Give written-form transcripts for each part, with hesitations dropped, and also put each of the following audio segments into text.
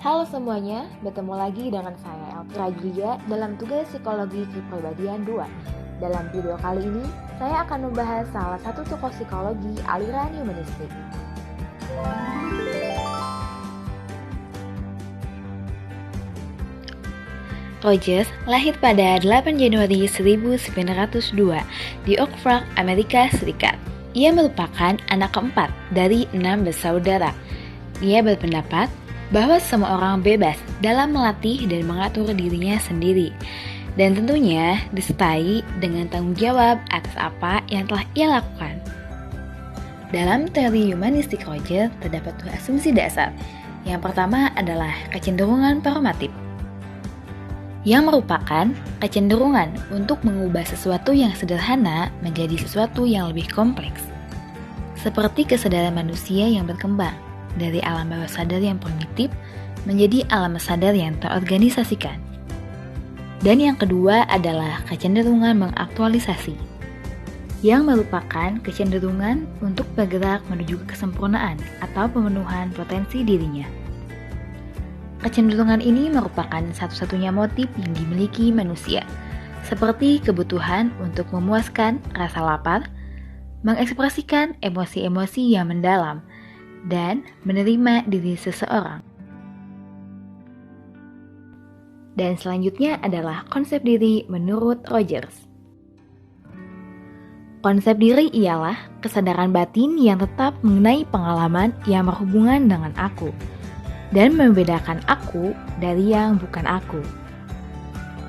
Halo semuanya, bertemu lagi dengan saya Elvira Julia dalam tugas Psikologi Kepribadian 2. Dalam video kali ini, saya akan membahas salah satu tokoh psikologi aliran humanistik. Rogers lahir pada 8 Januari 1902 di Oak Park, Amerika Serikat. Ia merupakan anak keempat dari 6 bersaudara. Ia berpendapat bahwa semua orang bebas dalam melatih dan mengatur dirinya sendiri, dan tentunya disertai dengan tanggung jawab atas apa yang telah ia lakukan. Dalam teori humanistik Rogers terdapat dua asumsi dasar. Yang pertama adalah kecenderungan normatif, yang merupakan kecenderungan untuk mengubah sesuatu yang sederhana menjadi sesuatu yang lebih kompleks, seperti kesadaran manusia yang berkembang dari alam bawah sadar yang primitif menjadi alam sadar yang terorganisasikan. Dan yang kedua adalah kecenderungan mengaktualisasi, yang merupakan kecenderungan untuk bergerak menuju kesempurnaan atau pemenuhan potensi dirinya. Kecenderungan ini merupakan satu-satunya motif yang dimiliki manusia, seperti kebutuhan untuk memuaskan rasa lapar, mengekspresikan emosi-emosi yang mendalam, dan menerima diri seseorang. Dan selanjutnya adalah konsep diri menurut Rogers. Konsep diri ialah kesadaran batin yang tetap mengenai pengalaman yang berhubungan dengan aku, dan membedakan aku dari yang bukan aku.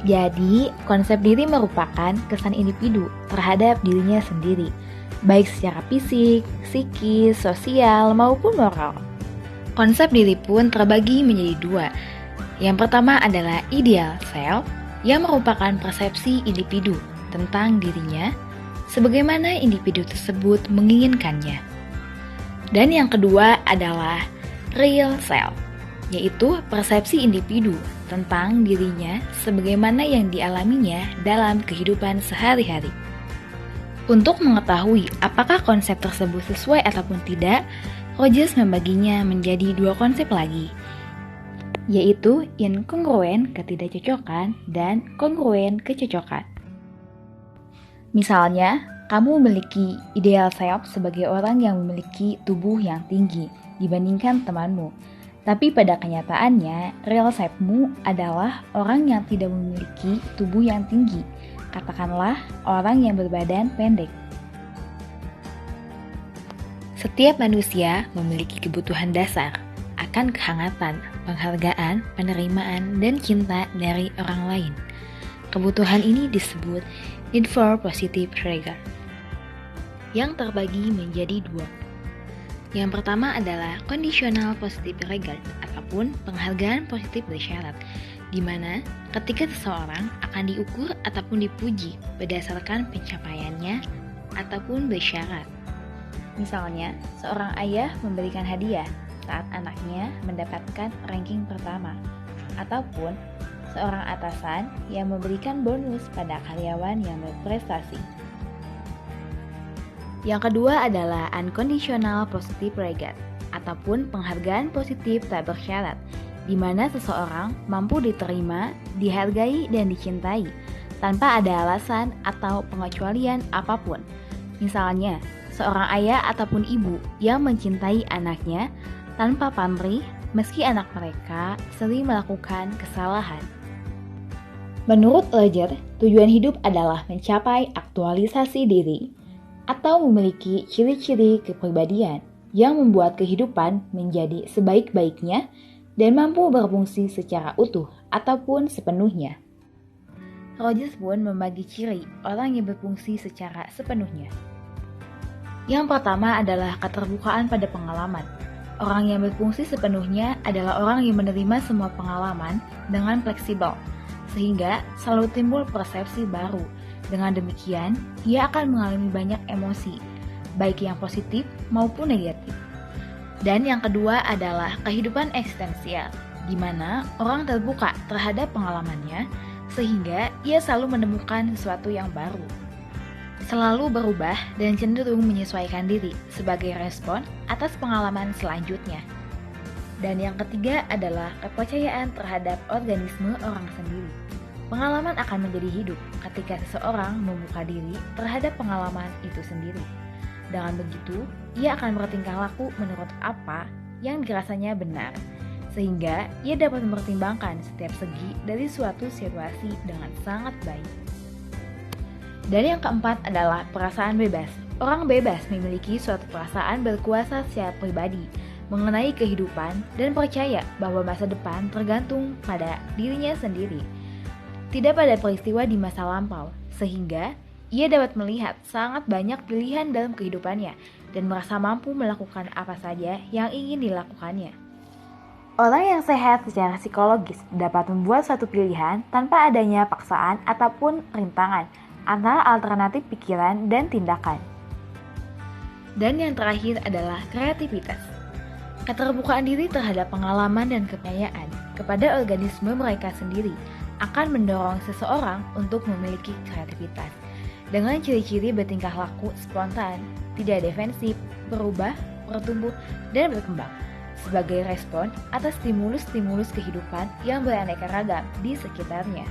Jadi, konsep diri merupakan kesan individu terhadap dirinya sendiri, baik secara fisik, psikis, sosial, maupun moral. Konsep diri pun terbagi menjadi dua. Yang pertama adalah ideal self, yang merupakan persepsi individu tentang dirinya, sebagaimana individu tersebut menginginkannya. Dan yang kedua adalah real self, yaitu persepsi individu tentang dirinya sebagaimana yang dialaminya dalam kehidupan sehari-hari. Untuk mengetahui apakah konsep tersebut sesuai ataupun tidak, Rogers membaginya menjadi dua konsep lagi, yaitu inkongruen ketidakcocokan dan kongruen kecocokan. Misalnya, kamu memiliki ideal self sebagai orang yang memiliki tubuh yang tinggi dibandingkan temanmu, tapi pada kenyataannya, real self-mu adalah orang yang tidak memiliki tubuh yang tinggi, katakanlah orang yang berbadan pendek. Setiap manusia memiliki kebutuhan dasar akan kehangatan, penghargaan, penerimaan, dan cinta dari orang lain. Kebutuhan ini disebut need for positive regard, yang terbagi menjadi dua. Yang pertama adalah conditional positive regard ataupun penghargaan positif bersyarat, di mana ketika seseorang akan diukur ataupun dipuji berdasarkan pencapaiannya ataupun bersyarat. Misalnya, seorang ayah memberikan hadiah saat anaknya mendapatkan ranking pertama, ataupun seorang atasan yang memberikan bonus pada karyawan yang berprestasi. Yang kedua adalah unconditional positive regard ataupun penghargaan positif tak bersyarat, di mana seseorang mampu diterima, dihargai, dan dicintai tanpa ada alasan atau pengecualian apapun. Misalnya, seorang ayah ataupun ibu yang mencintai anaknya tanpa pamrih meski anak mereka sering melakukan kesalahan. Menurut Rogers, tujuan hidup adalah mencapai aktualisasi diri atau memiliki ciri-ciri kepribadian yang membuat kehidupan menjadi sebaik-baiknya dan mampu berfungsi secara utuh ataupun sepenuhnya. Rogers pun membagi ciri orang yang berfungsi secara sepenuhnya. Yang pertama adalah keterbukaan pada pengalaman. Orang yang berfungsi sepenuhnya adalah orang yang menerima semua pengalaman dengan fleksibel, sehingga selalu timbul persepsi baru. Dengan demikian, ia akan mengalami banyak emosi, baik yang positif maupun negatif. Dan yang kedua adalah kehidupan eksistensial, di mana orang terbuka terhadap pengalamannya, sehingga ia selalu menemukan sesuatu yang baru. Selalu berubah dan cenderung menyesuaikan diri sebagai respon atas pengalaman selanjutnya. Dan yang ketiga adalah kepercayaan terhadap organisme orang sendiri. Pengalaman akan menjadi hidup ketika seseorang membuka diri terhadap pengalaman itu sendiri. Dengan begitu, ia akan bertingkah laku menurut apa yang dirasanya benar, sehingga ia dapat mempertimbangkan setiap segi dari suatu situasi dengan sangat baik. Dan yang keempat adalah perasaan bebas. Orang bebas memiliki suatu perasaan berkuasa secara pribadi mengenai kehidupan dan percaya bahwa masa depan tergantung pada dirinya sendiri, tidak pada peristiwa di masa lampau, sehingga ia dapat melihat sangat banyak pilihan dalam kehidupannya dan merasa mampu melakukan apa saja yang ingin dilakukannya. Orang yang sehat secara psikologis dapat membuat suatu pilihan tanpa adanya paksaan ataupun rintangan antara alternatif pikiran dan tindakan. Dan yang terakhir adalah kreativitas. Keterbukaan diri terhadap pengalaman dan kepercayaan kepada organisme mereka sendiri akan mendorong seseorang untuk memiliki kreativitas dengan ciri-ciri bertingkah laku spontan, tidak defensif, berubah, bertumbuh, dan berkembang sebagai respon atas stimulus-stimulus kehidupan yang beraneka ragam di sekitarnya.